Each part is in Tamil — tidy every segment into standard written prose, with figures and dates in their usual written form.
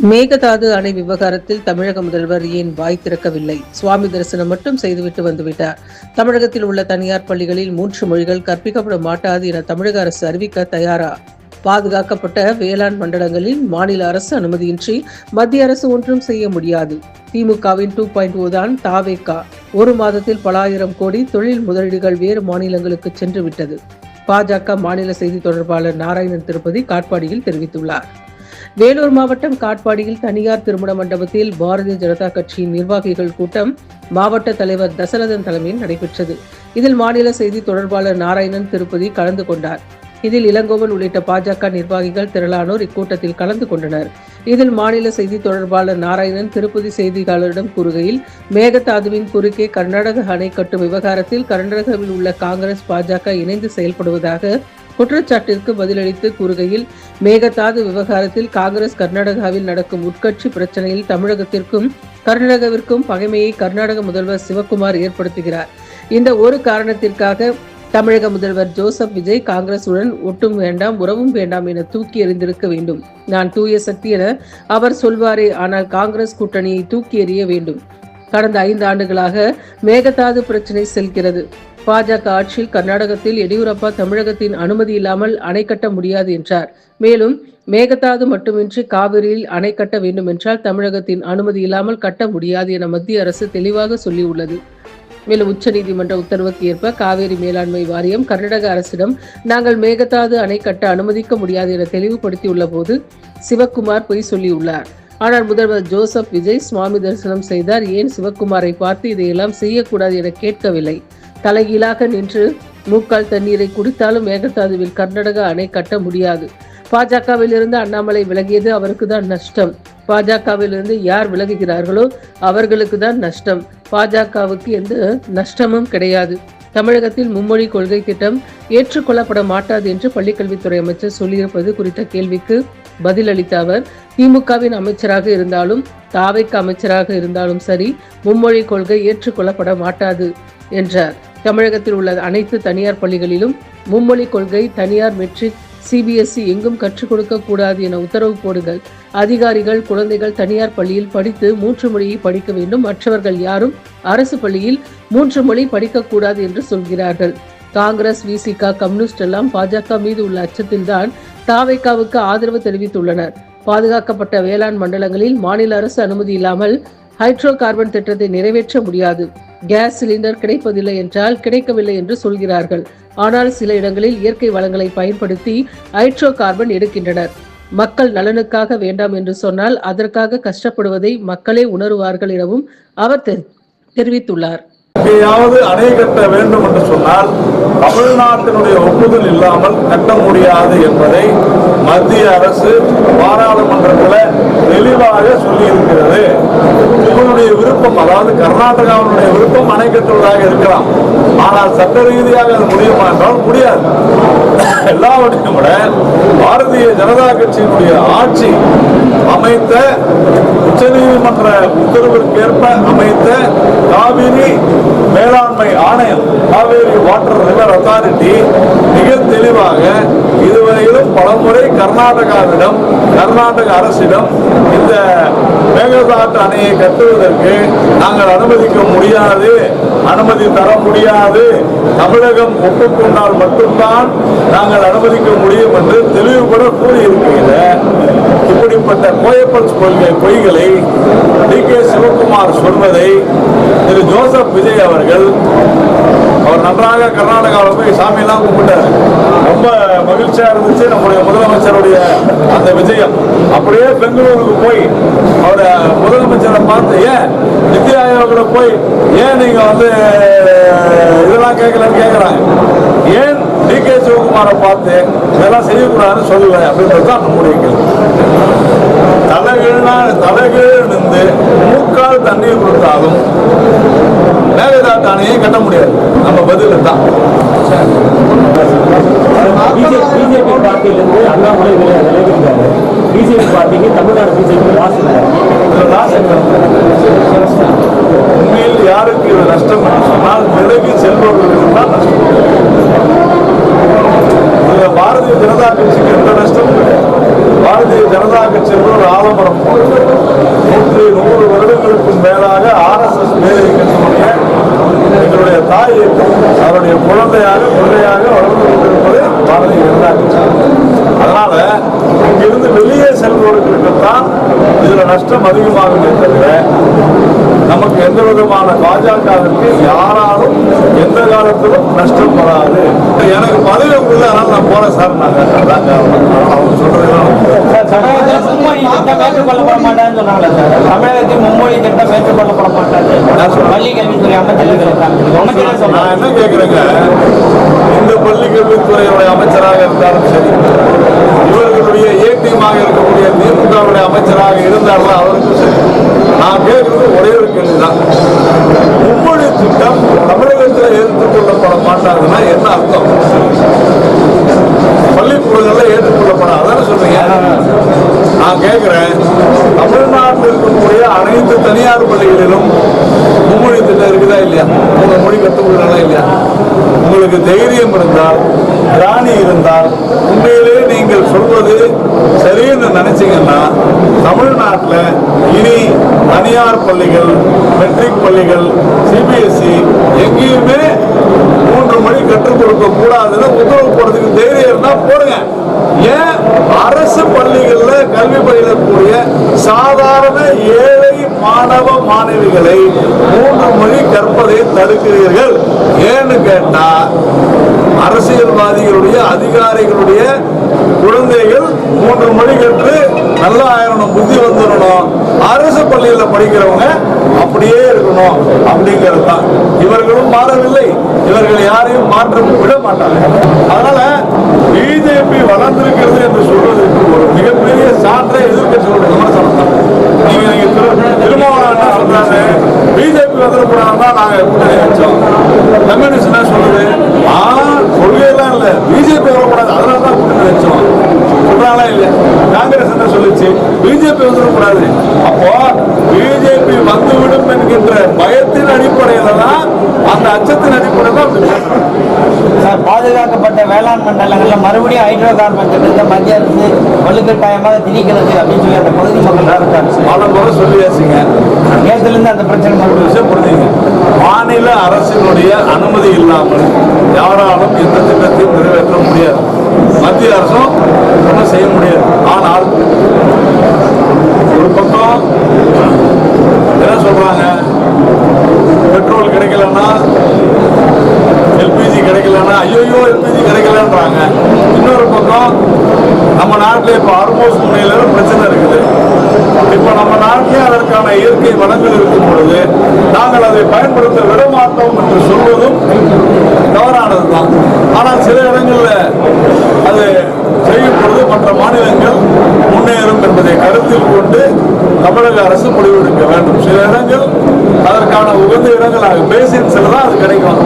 மேகதாது அணை விவகாரத்தில் தமிழக முதல்வர் ஏன் வாய் திறக்கவில்லை? சுவாமி தரிசனம் மட்டும் செய்துவிட்டு வந்துவிட்டார். தமிழகத்தில் உள்ள தனியார் பள்ளிகளில் 3 மொழிகள் கற்பிக்கப்பட மாட்டாது என தமிழக அரசு அறிவிக்க தயாரா? பாதுகாக்கப்பட்ட வேளாண் மண்டலங்களில் மாநில அரசு அனுமதியின்றி மத்திய அரசு ஒன்றும் செய்ய முடியாது. திமுகவின் 2.0 தான் தாவேகா. ஒரு மாதத்தில் பல ஆயிரம் கோடி தொழில் முதலீடுகள் வேறு மாநிலங்களுக்கு சென்று விட்டது. பாஜக மாநில செய்தி தொடர்பாளர் நாராயணன் திருப்பதி காட்பாடியில் தெரிவித்துள்ளார். வேலூர் மாவட்டம் காட்பாடியில் தனியார் திருமண மண்டபத்தில் பாரதிய ஜனதா கட்சியின் நிர்வாகிகள் கூட்டம் மாவட்ட தலைவர் தசரதன் தலைமையில் நடைபெற்றது. இதில் மாநில செய்தி தொடர்பாளர் நாராயணன் திருப்பதி கலந்து கொண்டார். இதில் இளங்கோவன் உள்ளிட்ட பாஜக நிர்வாகிகள் திரளானோர் இக்கூட்டத்தில் கலந்து கொண்டனர். இதில் மாநில செய்தி தொடர்பாளர் நாராயணன் திருப்பதி செய்தியாளரிடம் கூறுகையில், மேகதாதுவின் குறுக்கே கர்நாடக அணை கட்டும் விவகாரத்தில் கர்நாடகாவில் உள்ள காங்கிரஸ் பாஜக இணைந்து செயல்படுவதாக குற்றச்சாட்டிற்கு பதிலளித்து கூறுகையில், மேகதாது விவகாரத்தில் காங்கிரஸ் கர்நாடகாவில் நடக்கும் உட்கட்சி பிரச்சனையில் தமிழகத்திற்கும் கர்நாடகாவிற்கும் பகைமையை கர்நாடக முதல்வர் சிவக்குமார் ஏற்படுத்துகிறார். இந்த ஒரு காரணத்திற்காக தமிழக முதல்வர் ஜோசப் விஜய் காங்கிரசுடன் ஒட்டும் வேண்டாம், உறவும் வேண்டாம் என தூக்கி எறிந்திருக்க வேண்டும். நான் தூய சக்தி என அவர் சொல்வாரே, ஆனால் காங்கிரஸ் கூட்டணியை தூக்கி எறிய வேண்டும். கடந்த 5 ஆண்டுகளாக மேகதாது பிரச்சனை செல்கிறது. பாஜக ஆட்சியில் கர்நாடகத்தில் எடியூரப்பா தமிழகத்தின் அனுமதி இல்லாமல் அணை கட்ட முடியாது என்றார். மேலும் மேகதாது மட்டுமின்றி காவிரியில் அணை கட்ட வேண்டும் என்றால் தமிழகத்தின் அனுமதி இல்லாமல் கட்ட முடியாது என மத்திய அரசு தெளிவாக சொல்லியுள்ளது. மேலும் உச்சநீதிமன்ற உத்தரவுக்கு ஏற்ப காவேரி மேலாண்மை வாரியம் கர்நாடக அரசிடம் நாங்கள் மேகதாது அணை கட்ட அனுமதிக்க முடியாது என தெளிவுபடுத்தியுள்ள போது சிவக்குமார் பொய் சொல்லியுள்ளார். ஆனால் முதல்வர் ஜோசப் விஜய் சுவாமி தரிசனம் செய்தார். ஏன் சிவக்குமாரை பார்த்து இதையெல்லாம் செய்யக்கூடாது என கேட்கவில்லை. தலைகீழாக நின்று மூக்கால் தண்ணீரை குடித்தாலும் மேகதாதுவில் கர்நாடக அணை கட்ட முடியாது. பாஜகவில் இருந்து அண்ணாமலை விலகியது அவருக்கு தான் நஷ்டம். பாஜகவில் இருந்து யார் விலகுகிறார்களோ அவர்களுக்கு தான் நஷ்டம். பாஜகவுக்கு எந்த நஷ்டமும் கிடையாது. தமிழகத்தில் மும்மொழி கொள்கை திட்டம் ஏற்றுக்கொள்ளப்பட மாட்டாது என்று பள்ளிக்கல்வித்துறை அமைச்சர் சொல்லியிருப்பது குறித்த கேள்விக்கு பதிலளித்த அவர், திமுகவின் அமைச்சராக இருந்தாலும் தாவேக அமைச்சராக இருந்தாலும் சரி, மும்மொழி கொள்கை ஏற்றுக்கொள்ளப்பட மாட்டாது என்றார். தமிழகத்தில் உள்ள அனைத்து தனியார் பள்ளிகளிலும் மும்மொழி கொள்கை, தனியார் மெட்ரிக், சிபிஎஸ்இ எங்கும் கற்றுக் கொடுக்க கூடாது என உத்தரவு போடுங்கள். அதிகாரிகள் குழந்தைகள் தனியார் பள்ளியில் படித்து 3 மொழியை படிக்க வேண்டும். மற்றவர்கள் யாரும் அரசு பள்ளியில் 3 மொழி படிக்கக்கூடாது என்று சொல்கிறார்கள். காங்கிரஸ், விசிக, கம்யூனிஸ்ட் எல்லாம் பாஜக மீது உள்ள அச்சத்தில்தான் தாவேகாவுக்கு ஆதரவு தெரிவித்துள்ளனர். பாதுகாக்கப்பட்ட வேளாண் மண்டலங்களில் மாநில அரசு அனுமதி இல்லாமல் ஹைட்ரோ கார்பன் திட்டத்தை நிறைவேற்ற முடியாது. கேஸ் சிலிண்டர் கிடைப்பதில்லை என்றால் கிடைக்கவில்லை என்று சொல்கிறார்கள். ஆனால் சில இடங்களில் இயற்கை வளங்களை பயன்படுத்தி ஹைட்ரோ கார்பன் எடுக்கின்றனர். மக்கள் நலனுக்காக வேண்டாம் என்று சொன்னால் அதற்காக கஷ்டப்படுவதை மக்களே உணருவார்கள் எனவும் அவர் தெரிவித்துள்ளார். எங்கேயாவது அணை கட்ட வேண்டும் என்று சொன்னால் தமிழ்நாட்டினுடைய ஒப்புதல் இல்லாமல் கட்ட முடியாது என்பதை மத்திய அரசு பாராளுமன்றத்தில் தெளிவாக சொல்லியிருக்கிறது. உங்களுடைய விருப்பம், அதாவது கர்நாடகாவினுடைய விருப்பம் அணை கட்டுவதாக இருக்கலாம். ஆனால் சட்ட ரீதியாக அது முடியுமா என்றால் முடியாது. எல்லாவற்றையும் விட பாரதிய ஜனதா கட்சியினுடைய ஆட்சி அமைத்த உச்சநீதிமன்ற உத்தரவிற்கேற்ப அமைத்த காவிரி மேலாண்மை ஆணையம், காவேரி வாட்டர் ரிவர் அத்தாரிட்டி மிக தெளிவாக இதுவரையிலும் பலமுறை கர்நாடக அரசிடம் இந்த மேகதாது அணையை கட்டுவதற்கு நாங்கள் அனுமதிக்க முடியாது, அனுமதி தர முடியாது, தமிழகம் ஒப்புக்கொண்டால் மட்டும்தான் நாங்கள் அனுமதிக்க முடியும் என்று தெளிவுபட கூறியிருக்கிற இப்படிப்பட்ட கோயப்பல்ஸ் பொய்களை டி.கே. சிவக்குமார் சொல்வதை திரு ஜோசப் விஜய் அவர் நன்றாக கர்நாடகாவில் போய் சாமியெல்லாம் கும்பிட்டாரு. ரொம்ப மகிழ்ச்சியா இருந்துச்சு நம்முடைய முதலமைச்சருடைய அந்த விஜயம். அப்படியே பெங்களூருக்கு போய் அவர முதலமைச்சரை பார்த்து, ஏன் நித்தி ஆயோக்ல போய் ஏன் நீங்க இதெல்லாம் கேட்கலன்னு கேட்கிறாங்க. ஏன் டி.கே. சிவகுமாரை பார்த்து இதெல்லாம் செய்யக்கூடாதுன்னு சொல்லல அப்படின்றதுதான் நம்முடைய கேள்வி. தலைகீழ் நின்று மூக்கால் தண்ணீர் கொடுத்தாலும் மேகதாது அணையை கட்ட முடியாது. நம்ம பதில் தான். பிஜேபி பார்ட்டியிலிருந்து அண்ணாமலை விலகிருக்காரு. பிஜேபி பார்ட்டிக்கு தமிழ்நாடு பிஜேபி உண்மையில் யாருக்கு இது நஷ்டம் சொன்னால் விலகி செல்பவர்களுக்கு தான் நஷ்டம். பாரதிய ஜனதா கட்சிக்கு எந்த நஷ்டமும் கிடையாது. பாரதிய ஜனதா கட்சி ஒரு ஆலமரம் போன்றது. இதுல நஷ்டம் அதிகமாகுமே தவிர நமக்கு எந்த விதமான பாஜகவிற்கு யாராலும் எந்த காலத்திலும் நஷ்டம் வராது. எனக்கு பதவி உள்ள அதனால நான் போறேன் சார். அவங்க சொல்றதெல்லாம் ஏற்றுக்கொள்ளப்பட மாட்டான்னு சொன்னாங்களே சார். தமிழகத்தில் மும்மொழி திட்டம் ஏற்றுக்கொள்ளப்பட மாட்டாது பள்ளி கல்வித்துறை அமைச்சர். நான் என்ன கேட்கிறேங்க, இந்த பள்ளி கல்வித்துறையுடைய அமைச்சராக இருந்தாலும் சரி, இவர்களுடைய ஏடிஎமாக இருக்கக்கூடிய திமுகவுடைய அமைச்சராக இருந்தாலும் அவருக்கும் சரி, நான் கேட்கிறது ஒரே ஒரு கேள்விதான். மும்மொழி திட்டம் தமிழகத்தில் ஏற்றுக்கொள்ளப்பட மாட்டாதுன்னா என்ன அர்த்தம்? பள்ளிக்கூடங்கள்ல ஏற்றுக்கொள்ளப்படாதான்னு சொல்றீங்க. நான் கேட்கிறேன், தமிழ்நாட்டில் இருக்கக்கூடிய அனைத்து தனியார் பள்ளிகளிலும் மும்மொழி திட்டம் இருக்குதா இல்லையா? உங்க மொழி கற்றுக்கொள்ளா இல்லையா? உங்களுக்கு தைரியம் இருந்தால், திராணி இருந்தால், உண்மையிலே நீங்கள் சொல்வது சரின்னு நினைச்சீங்கன்னா தமிழ்நாட்டில் இனி தனியார் பள்ளிகள், மெட்ரிக் பள்ளிகள், சிபிஎஸ்இ எங்கேயுமே 3 மொழி கற்றுக் கொடுக்க கூடாதுன்னு உத்தரவு போடுறதுக்கு தைரியம் இருந்தா போடுங்க. ஏன் அரசு பள்ளிகள்ல கல்வி பயிலக்கூடிய சாதாரண ஏழை மாணவ மாணவிகளை 3 மொழி கற்பதை தடுக்கிறீர்கள்? ஏன்னு கேட்டா, அரசியல்வாதிகளுடைய அதிகாரிகளுடைய குழந்தைகள் 3 மொழி கற்று நல்லா ஆயிரணும், புத்தி வந்துடணும், அரசு பள்ளியில படிக்கிறவங்க அப்படியே இருக்கணும் அப்படிங்கிறது தான். இவர்களும் மாறவில்லை, இவர்கள் யாரையும் மாற்ற விட மாட்டாங்க. அதனால பிஜேபி வளர்ந்திருக்கிறது என்று சொல்வதற்கு ஒரு மிகப்பெரிய சான்றை எதிர்க்கட்சிகளுடைய விமர்சனம் தான். நீங்க திருமாவளவன் என்ன சொல்றாரு, பிஜேபி வந்துடக்கூடாதுன்னா நாங்க கூட்டணி வச்சோம். கம்யூனிஸ்ட் என்ன சொல்லுது, கொள்கையெல்லாம் இல்ல, பிஜேபி வரக்கூடாது அதனால தான் கூட்டணி வச்சோம் சொல்றாங்களா இல்லையா? காங்கிரஸ் என்ன சொல்லிச்சு, பிஜேபி வந்துடக்கூடாது. அப்போ பிஜேபி வந்துவிடும் என்கின்ற பயத்தின் அடிப்படையில தான், அந்த அச்சத்தின் அடிப்படையில் தான் அப்படி பேசுறாங்க. சார், பாதுகாக்கப்பட்ட வேளாண் மண்டலங்கள்ல மறுபடியும் ஹைட்ரோ கார்பன் திட்டத்தை மத்திய அரசு வலுக்கட்டாயமாக திணிக்கிறது அப்படின்னு சொல்லி அந்த பகுதி மக்கள் பல முறை சொல்லியாச்சுங்க. நேரத்திலிருந்து அந்த பிரச்சனை ஒரு விஷயம் புரிஞ்சுங்க, மாநில அரசினுடைய அனுமதி இல்லாமல் யாராலும் எந்த திட்டத்தையும் நிறைவேற்ற முடியாது. மத்திய அரசும் ஒன்றும் செய்ய முடியாது. ஆனால் ஒரு பக்கம் என்ன சொல்றாங்க, பெட்ரோல் கிடைக்கலன்னா, எல்பிஜி கிடைக்கலன்னா ஐயோ எல்பிஜி கிடைக்கலன்றாங்க. இன்னொரு பக்கம் நம்ம நாட்டில் இப்போ ஹார்மோஸ் முனையில பிரச்சனை இருக்குது. இப்போ நம்ம நாட்டிலே அதற்கான இயற்கை வளங்கள் இருக்கும் பொழுது நாங்கள் அதை பயன்படுத்த விட மாட்டோம் என்று சொல்வதும் தவறானது தான். ஆனால் சில இடங்களில் அது செய்யும் பொழுது மற்ற மாநிலங்கள் முன்னேறும் என்பதை கருத்தில் கொண்டு தமிழக அரசு முடிவெடுக்க வேண்டும். சில இடங்கள் அதற்கான உகந்த இடங்கள் பேசின்ஸ்ல தான் அது கிடைக்கும்.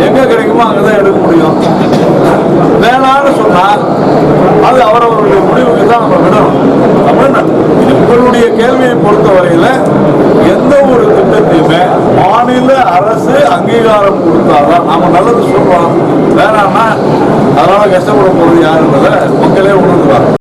எங்க கிடைக்குமோ அங்கதான் எடுக்க முடியும். வேணான்னு சொன்னா அது அவரவர்களுடைய முடிவுக்கு தான் நம்ம விடணும். தமிழ்நாடு உங்களுடைய கேள்வியை பொறுத்தவரையில எந்த ஒரு திட்டத்தையுமே மாநில அரசு அங்கீகாரம் கொடுத்தாதான் நாம நல்லது சொல்றோம். வேணாம்னா அதனால கஷ்டப்பட போறது யாருன்றத மக்களே உணர்ந்துவாங்க.